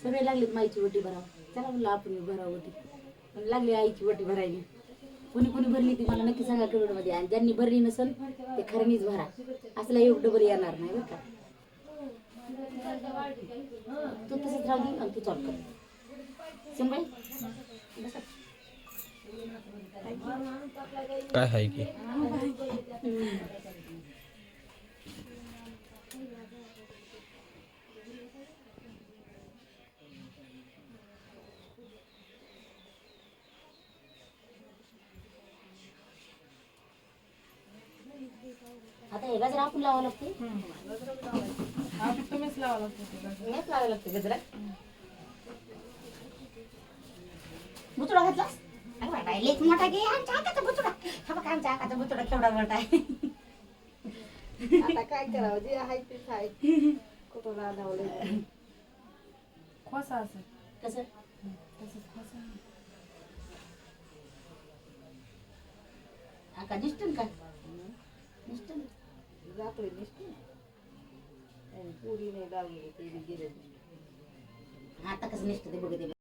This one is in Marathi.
सगळे लागलेत माईची वटी भरावं. चला म्हणलं आपण भरावं वटी. पण लागली आईची वटी भरायली. कुणी कुणी भरली ती मला नक्की सांगा कमेंटमध्ये. आणि ज्यांनी भरली नसेल ते खऱ्यानीच भरा. असला योग डबल येणार नाही बरं का. तू तसंच राहू दे आणि तू चालू कर सिंबाई. काय आहे की आता हे गजरा आपण लावावं लागते. तुम्हीच लावा लागते हेच लावावं लागते गजरा. बुचडा घातलास अरे बाबा लेक मोठा घे. आमच्या हाताचा बुचडा हा बघा. आमच्या हाताचा बुचडा केवढा मोठा आहे. आता काय करावं जे आहे तेच आहे. कुठं राधावलं खोसा असं कसं तसंच खोसा का निष्ठन का निष्ठन जातोय निष्ठे पुरी नाही लावली ते बी गेले. आता कसं निष्ठ ते बघते.